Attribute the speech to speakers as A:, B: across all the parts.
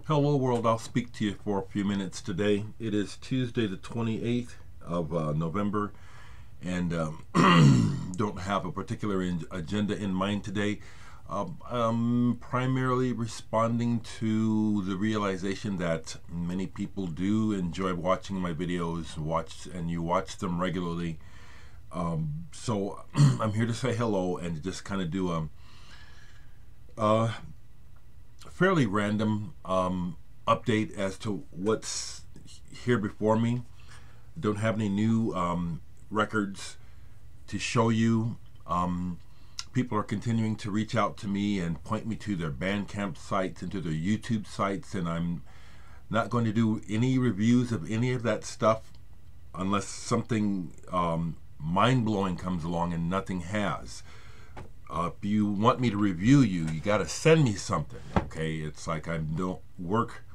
A: Hello world, I'll speak to you for a few minutes today. It is Tuesday the 28th of November, and don't have a particular agenda in mind today. I'm primarily responding to the realization that many people do enjoy watching my videos, and you watch them regularly. So I'm here to say hello and to just kind of do a fairly random update as to what's here before me. Don't have any new records to show you. People are continuing to reach out to me and point me to their Bandcamp sites and to their YouTube sites, and I'm not going to do any reviews of any of that stuff unless something mind-blowing comes along, and nothing has. If you want me to review you, you got to send me something, okay? It's like I don't work.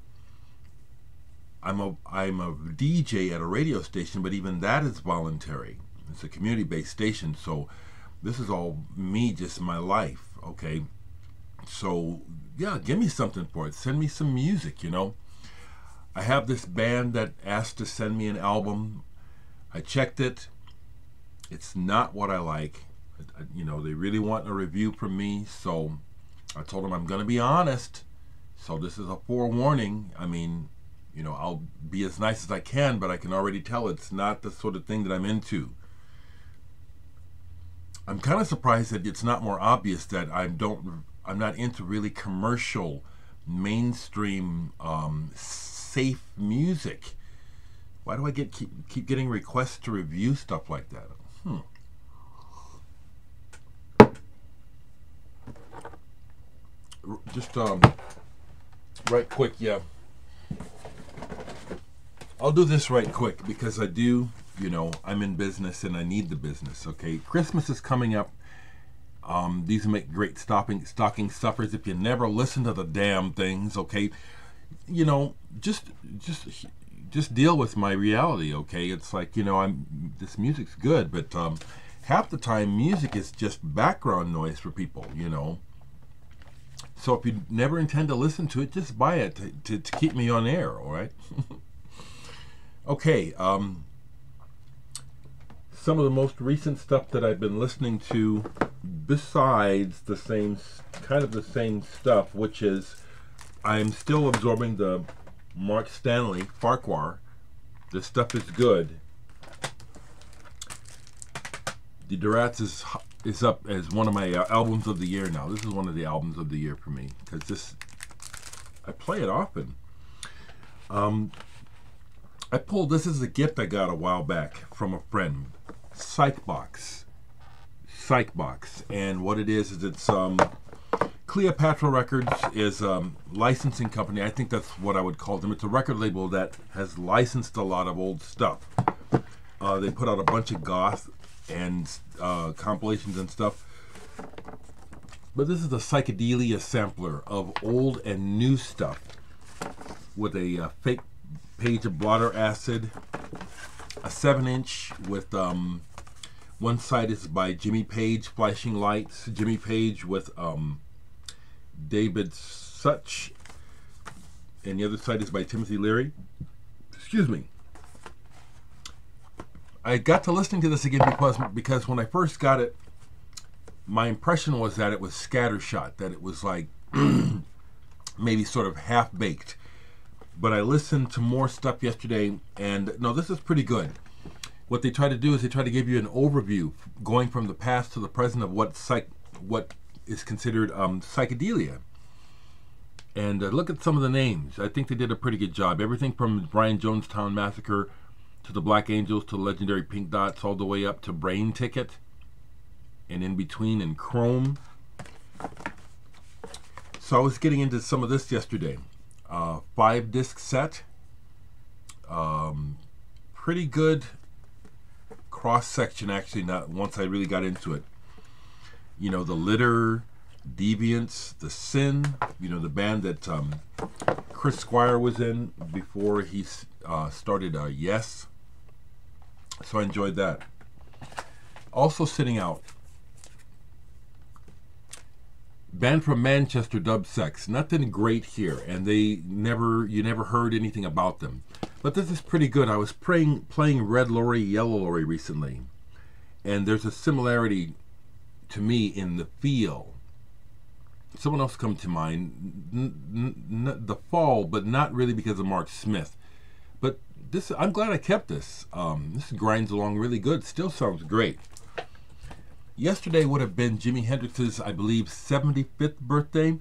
A: I'm a DJ at a radio station, but even that is voluntary. It's a community-based station, so this is all me, just my life, okay? So yeah, give me something for it. Send me some music, you know. I have this band that asked to send me an album. I checked it. It's not what I like. You know, they really want a review from me, so I told them I'm going to be honest. So this is a forewarning. I mean, you know, I'll be as nice as I can, but I can already tell it's not the sort of thing that I'm into. I'm kind of surprised that it's not more obvious that I'm not into really commercial, mainstream, safe music. Why do I keep getting requests to review stuff like that? Just right quick, yeah. I'll do this right quick because I do, you know, I'm in business and I need the business, okay? Christmas is coming up. These make great stocking stuffers if you never listen to the damn things, okay? You know, just deal with my reality, okay? It's like, you know, this music's good, but half the time music is just background noise for people, you know. So if you never intend to listen to it, just buy it to keep me on air, all right? Okay, some of the most recent stuff that I've been listening to, besides the same stuff, which is I'm still absorbing the Mark Stanley Farquhar. This stuff is good. The Dereck is up as one of my albums of the year now. This is one of the albums of the year for me because I play it often. I pulled this as a gift I got a while back from a friend. Psychbox, and what it is it's Cleopatra Records is a licensing company. I think that's what I would call them. It's a record label that has licensed a lot of old stuff. They put out a bunch of goth and compilations and stuff. But this is a psychedelia sampler of old and new stuff with a fake page of blotter acid, a 7-inch with one side is by Jimmy Page, Flashing Lights, Jimmy Page with David Such, and the other side is by Timothy Leary. Excuse me. I got to listening to this again because when I first got it, my impression was that it was scattershot, that it was like maybe sort of half-baked. But I listened to more stuff yesterday, and no, this is pretty good. What they try to do is they try to give you an overview going from the past to the present of what is considered psychedelia. And look at some of the names. I think they did a pretty good job. Everything from Brian Jonestown Massacre to the Black Angels to the legendary Pink Dots, all the way up to Brain Ticket, and in between, and Chrome. So I was getting into some of this yesterday. 5-disc set. Pretty good cross section, actually. Not once I really got into it. You know, the Litter, Deviants, the Sin. You know, the band that Chris Squire was in before he started Yes. So I enjoyed that. Also sitting out, Band from Manchester, Dub Sex. Nothing great here, and you never heard anything about them. But this is pretty good. I was playing Red Lorry, Yellow Lorry recently, and there's a similarity to me in the feel. Someone else come to mind, The Fall, but not really because of Mark Smith. But this, I'm glad I kept this. This grinds along really good. Still sounds great. Yesterday would have been Jimi Hendrix's, I believe, 75th birthday,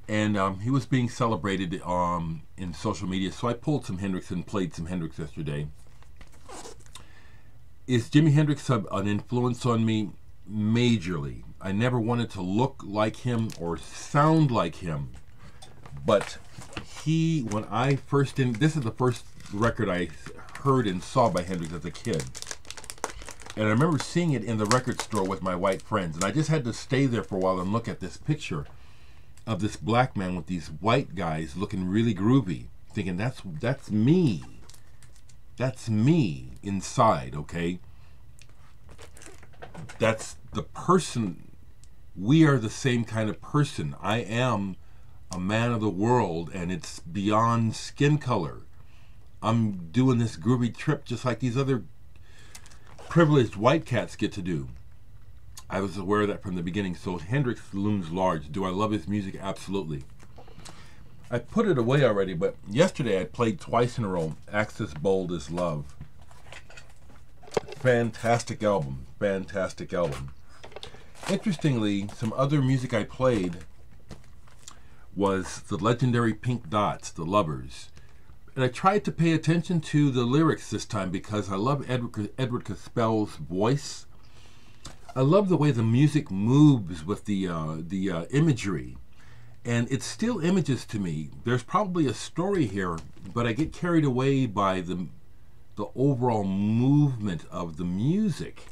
A: and he was being celebrated in social media, so I pulled some Hendrix and played some Hendrix yesterday. Is Jimi Hendrix an influence on me? Majorly. I never wanted to look like him or sound like him, but when I first, this is the first record I heard and saw by Hendrix as a kid. And I remember seeing it in the record store with my white friends. And I just had to stay there for a while and look at this picture of this black man with these white guys looking really groovy. Thinking, that's me. That's me inside, okay? That's the person. We are the same kind of person. I am a man of the world, and it's beyond skin color. I'm doing this groovy trip just like these other privileged white cats get to do. I was aware of that from the beginning. So Hendrix looms large. Do I love his music? Absolutely. I put it away already, but yesterday I played twice in a row Axis Bold as Love. Fantastic album. Fantastic album. Interestingly, some other music I played was the legendary Pink Dots, The Lovers. And I tried to pay attention to the lyrics this time because I love Edward Caspell's voice. I love the way the music moves with the imagery. And it's still images to me. There's probably a story here, but I get carried away by the overall movement of the music.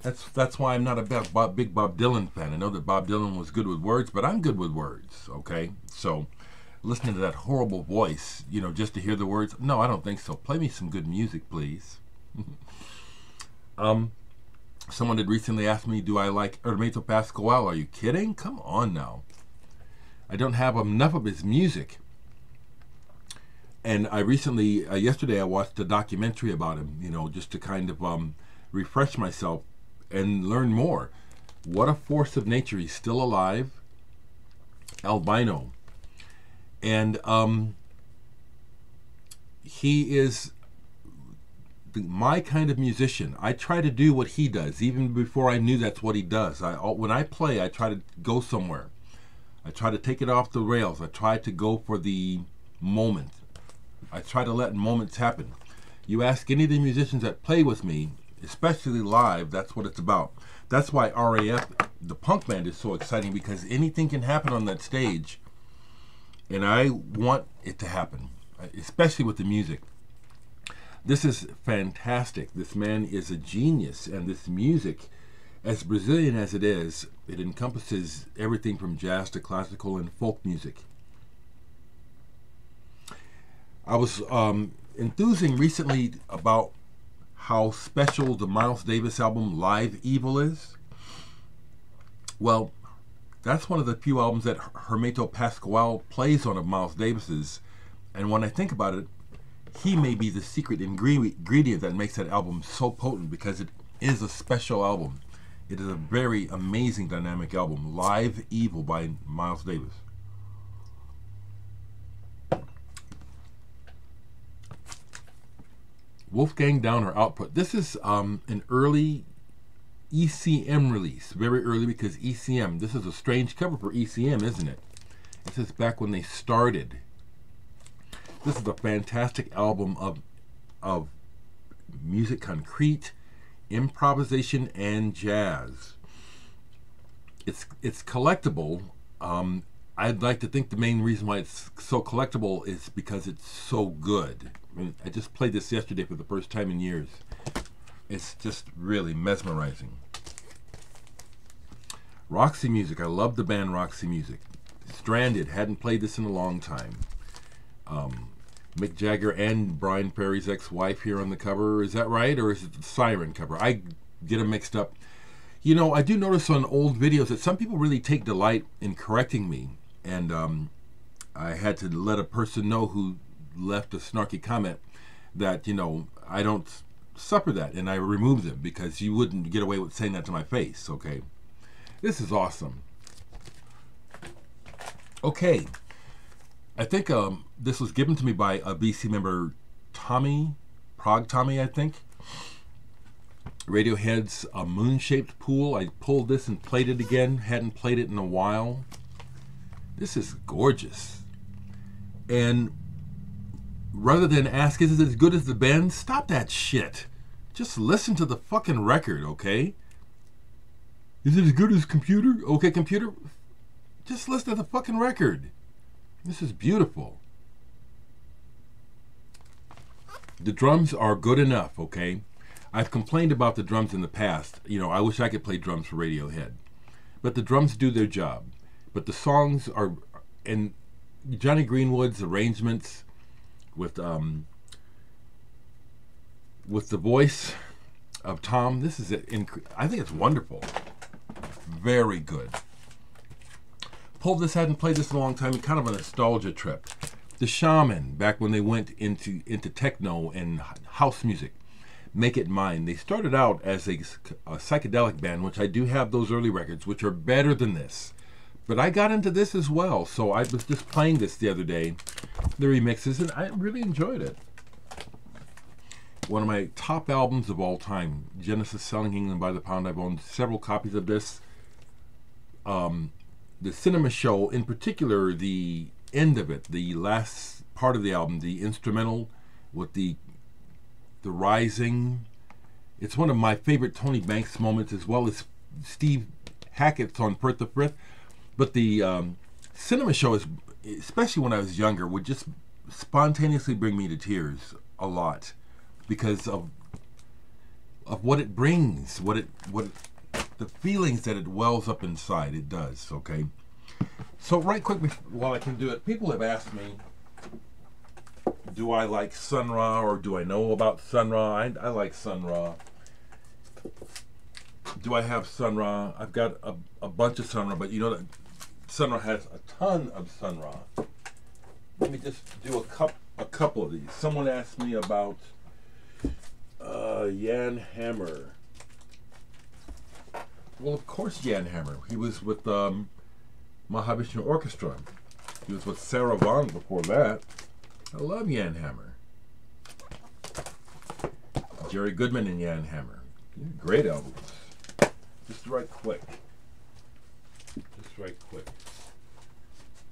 A: That's why I'm not a big Bob Dylan fan. I know that Bob Dylan was good with words, but I'm good with words, okay? So listening to that horrible voice, just to hear the words, no, I don't think so. Play me some good music, please. Someone had recently asked me, do I like Hermeto Pascoal? Are you kidding? Come on now. I don't have enough of his music. And I recently, yesterday I watched a documentary about him, just to kind of refresh myself and learn more. What a force of nature. He's still alive. Albino. And he is my kind of musician. I try to do what he does, even before I knew that's what he does. When I play, I try to go somewhere. I try to take it off the rails. I try to go for the moment. I try to let moments happen. You ask any of the musicians that play with me, especially live, that's what it's about. That's why RAF, the punk band, is so exciting, because anything can happen on that stage. And I want it to happen, especially with the music. This is fantastic. This man is a genius, and this music, as Brazilian as it is, it encompasses everything from jazz to classical and folk music. I was enthusing recently about how special the Miles Davis album Live Evil is. Well, that's one of the few albums that Hermeto Pascoal plays on of Miles Davis's, and when I think about it, he may be the secret ingredient that makes that album so potent, because it is a special album. It is a very amazing dynamic album. Live Evil by Miles Davis. Wolfgang Downer Output. This is an early ECM release. Very early, because ECM, this is a strange cover for ECM, isn't it? This is back when they started. This is a fantastic album of music concrete, improvisation, and jazz. It's collectible. I'd like to think the main reason why it's so collectible is because it's so good. I just played this yesterday for the first time in years. It's just really mesmerizing. Roxy Music. I love the band Roxy Music. Stranded. Hadn't played this in a long time. Mick Jagger and Brian Ferry's ex-wife here on the cover. Is that right? Or is it the Siren cover? I get them mixed up. You know, I do notice on old videos that some people really take delight in correcting me. And I had to let a person know who left a snarky comment that, you know, I don't suffer that, and I remove them because you wouldn't get away with saying that to my face, okay? This is awesome. Okay. I think this was given to me by a BC member, Tommy, Prague Tommy, I think. Radiohead's A Moon-Shaped Pool. I pulled this and played it again. Hadn't played it in a while. This is gorgeous. And rather than ask, is it as good as the band? Stop that shit. Just listen to the fucking record, okay? Is it as good as computer? Okay, computer. Just listen to the fucking record. This is beautiful. The drums are good enough, okay? I've complained about the drums in the past. You know, I wish I could play drums for Radiohead. But the drums do their job. But the songs are, and Johnny Greenwood's arrangements with the voice of Tom, this is I think it's wonderful. Very good. Pulled this, hadn't played this in a long time, kind of a nostalgia trip. The Shaman, back when they went into techno and house music. Make It Mine. They started out as a psychedelic band, which I do have those early records, which are better than this. But I got into this as well, so I was just playing this the other day, the remixes, and I really enjoyed it. One of my top albums of all time, Genesis Selling England by the Pound. I've owned several copies of this. The Cinema Show, in particular, the end of it, the last part of the album, the instrumental with the rising. It's one of my favorite Tony Banks moments, as well as Steve Hackett's on Perth the Frith. But the Cinema Show, is, especially when I was younger, would just spontaneously bring me to tears a lot because of what it brings, the feelings that it wells up inside. It does, okay? So right quick, while I can do it, people have asked me, do I like Sun Ra, or do I know about Sun Ra? I like Sun Ra. Do I have Sun Ra? I've got a bunch of Sun Ra, but you know that Sun Ra has a ton of Sun Ra. Let me just do a couple of these. Someone asked me about Jan Hammer. Well, of course Jan Hammer. He was with Mahavishnu Orchestra. He was with Sarah Vaughan before that. I love Jan Hammer. Jerry Goodman and Jan Hammer. Great albums. Just right quick.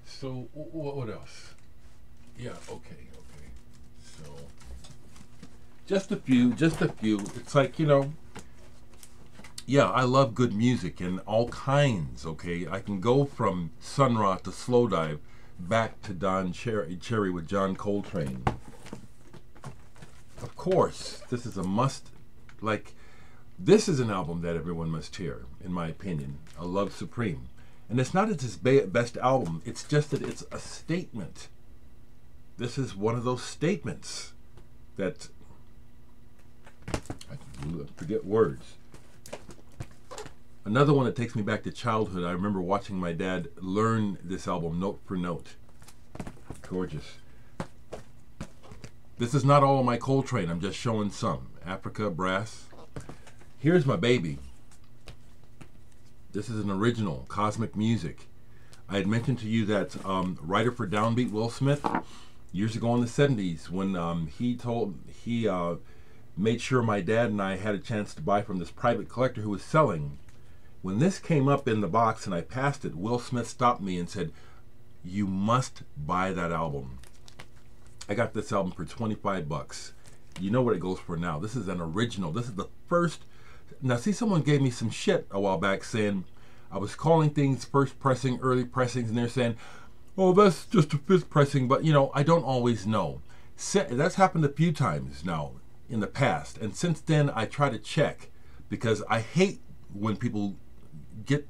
A: So, what else? Yeah, okay. So, just a few. It's like, you know, yeah, I love good music and all kinds, okay? I can go from Sun Ra to Slow Dive, back to Don Cherry with John Coltrane. Of course, this is a must. Like, this is an album that everyone must hear, in my opinion. A Love Supreme. And it's not his best album. It's just that it's a statement. This is one of those statements that I forget words. Another one that takes me back to childhood. I remember watching my dad learn this album note for note. Gorgeous. This is not all of my Coltrane. I'm just showing some. Africa, Brass. Here's my baby. This is an original, Cosmic Music. I had mentioned to you that writer for Downbeat, Will Smith, years ago in the 70s, when he made sure my dad and I had a chance to buy from this private collector who was selling. When this came up in the box and I passed it, Will Smith stopped me and said, "You must buy that album." I got this album for 25 bucks. You know what it goes for now. This is an original. This is the first. Now, see, someone gave me some shit a while back saying I was calling things first pressing, early pressings, and they're saying, oh, that's just a fifth pressing. But, you know, I don't always know. That's happened a few times now in the past. And since then, I try to check because I hate when people get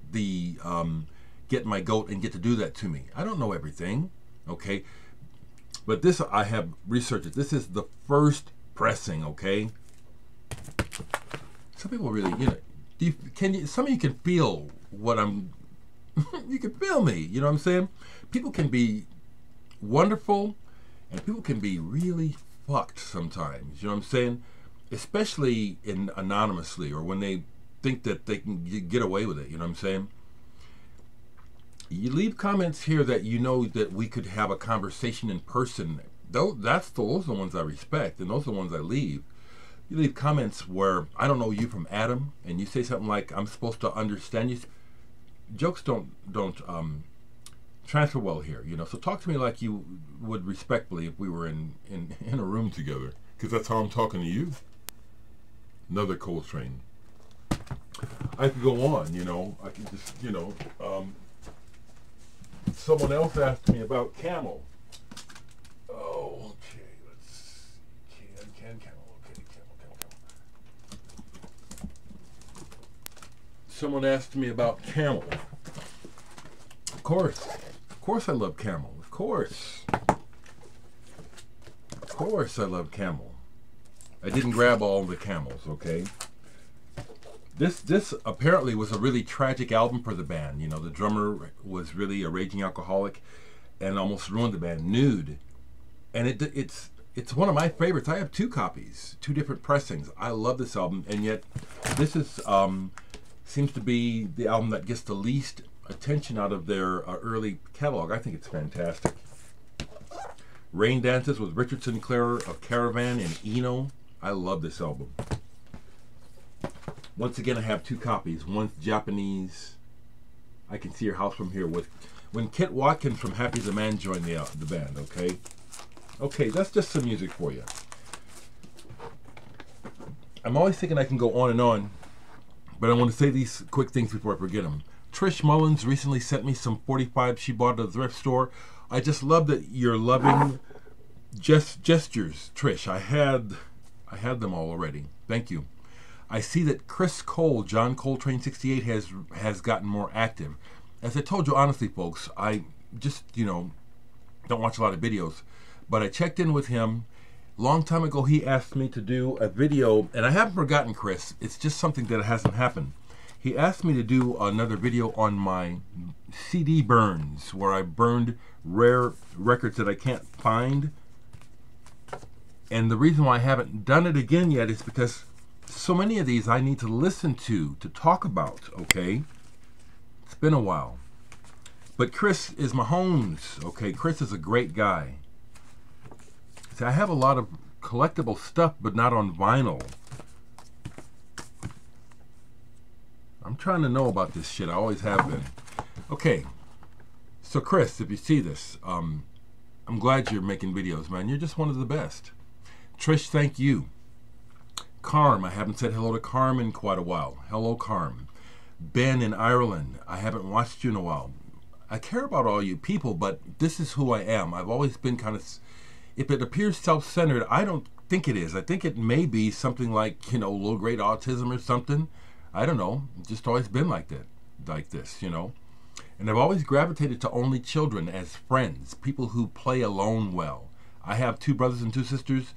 A: my goat and get to do that to me. I don't know everything, okay? But this, I have researched it. This is the first pressing, okay? Some people really, you know, Some of you can feel what I'm, you can feel me, you know what I'm saying? People can be wonderful, and people can be really fucked sometimes, you know what I'm saying? Especially anonymously, or when they think that they can get away with it, you know what I'm saying? You leave comments here that you know that we could have a conversation in person. Those are the ones I respect, and those are the ones I leave. You leave comments where I don't know you from Adam, and you say something like, I'm supposed to understand you. Jokes don't transfer well here, you know. So talk to me like you would respectfully if we were in a room together, because that's how I'm talking to you. Another Coltrane. I could go on, you know. I could just, you know. Someone else asked me about camel. Oh, okay. Let's camel. Okay, camel. Someone asked me about camel. Of course I love camel. Of course I love camel. I didn't grab all the camels, okay? This apparently was a really tragic album for the band. You know, the drummer was really a raging alcoholic and almost ruined the band. Nude. And it's one of my favorites. I have 2 copies, 2 different pressings. I love this album, and yet this is seems to be the album that gets the least attention out of their early catalog. I think it's fantastic. Rain Dances with Richard Sinclair of Caravan and Eno. I love this album. Once again, I have 2 copies. One's Japanese. I Can See Your House From Here. When Kit Watkins from Happy as a Man joined the band, okay? Okay, that's just some music for you. I'm always thinking I can go on and on, but I want to say these quick things before I forget them. Trish Mullins recently sent me some 45 she bought at the thrift store. I just love that you're loving gestures, Trish. I had them all already. Thank you. I see that Chris Cole, John Coltrane 68, has gotten more active. As I told you honestly, folks, I just, you know, don't watch a lot of videos, but I checked in with him. Long time ago, he asked me to do a video, and I haven't forgotten, Chris. It's just something that hasn't happened. He asked me to do another video on my CD burns, where I burned rare records that I can't find. And the reason why I haven't done it again yet is because so many of these I need to listen to talk about, okay? It's been a while. But Chris is Mahomes, okay? Chris is a great guy. See, I have a lot of collectible stuff, but not on vinyl. I'm trying to know about this shit. I always have been. Okay. So Chris, if you see this, I'm glad you're making videos, man. You're just one of the best. Trish, thank you. Carm, I haven't said hello to Carm in quite a while. Hello, Carm. Ben in Ireland, I haven't watched you in a while. I care about all you people, but this is who I am. I've always been kind of, if it appears self-centered, I don't think it is. I think it may be something like, you know, low-grade autism or something. I don't know. It's just always been like that, like this, you know. And I've always gravitated to only children as friends, people who play alone well. I have 2 brothers and 2 sisters,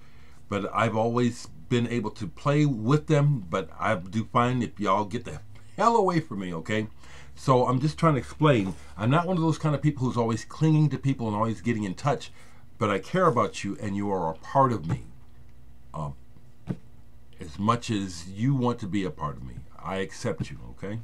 A: but I've always been able to play with them, but I do find if y'all get the hell away from me, okay? So I'm just trying to explain. I'm not one of those kind of people who's always clinging to people and always getting in touch, but I care about you and you are a part of me. As much as you want to be a part of me, I accept you, okay?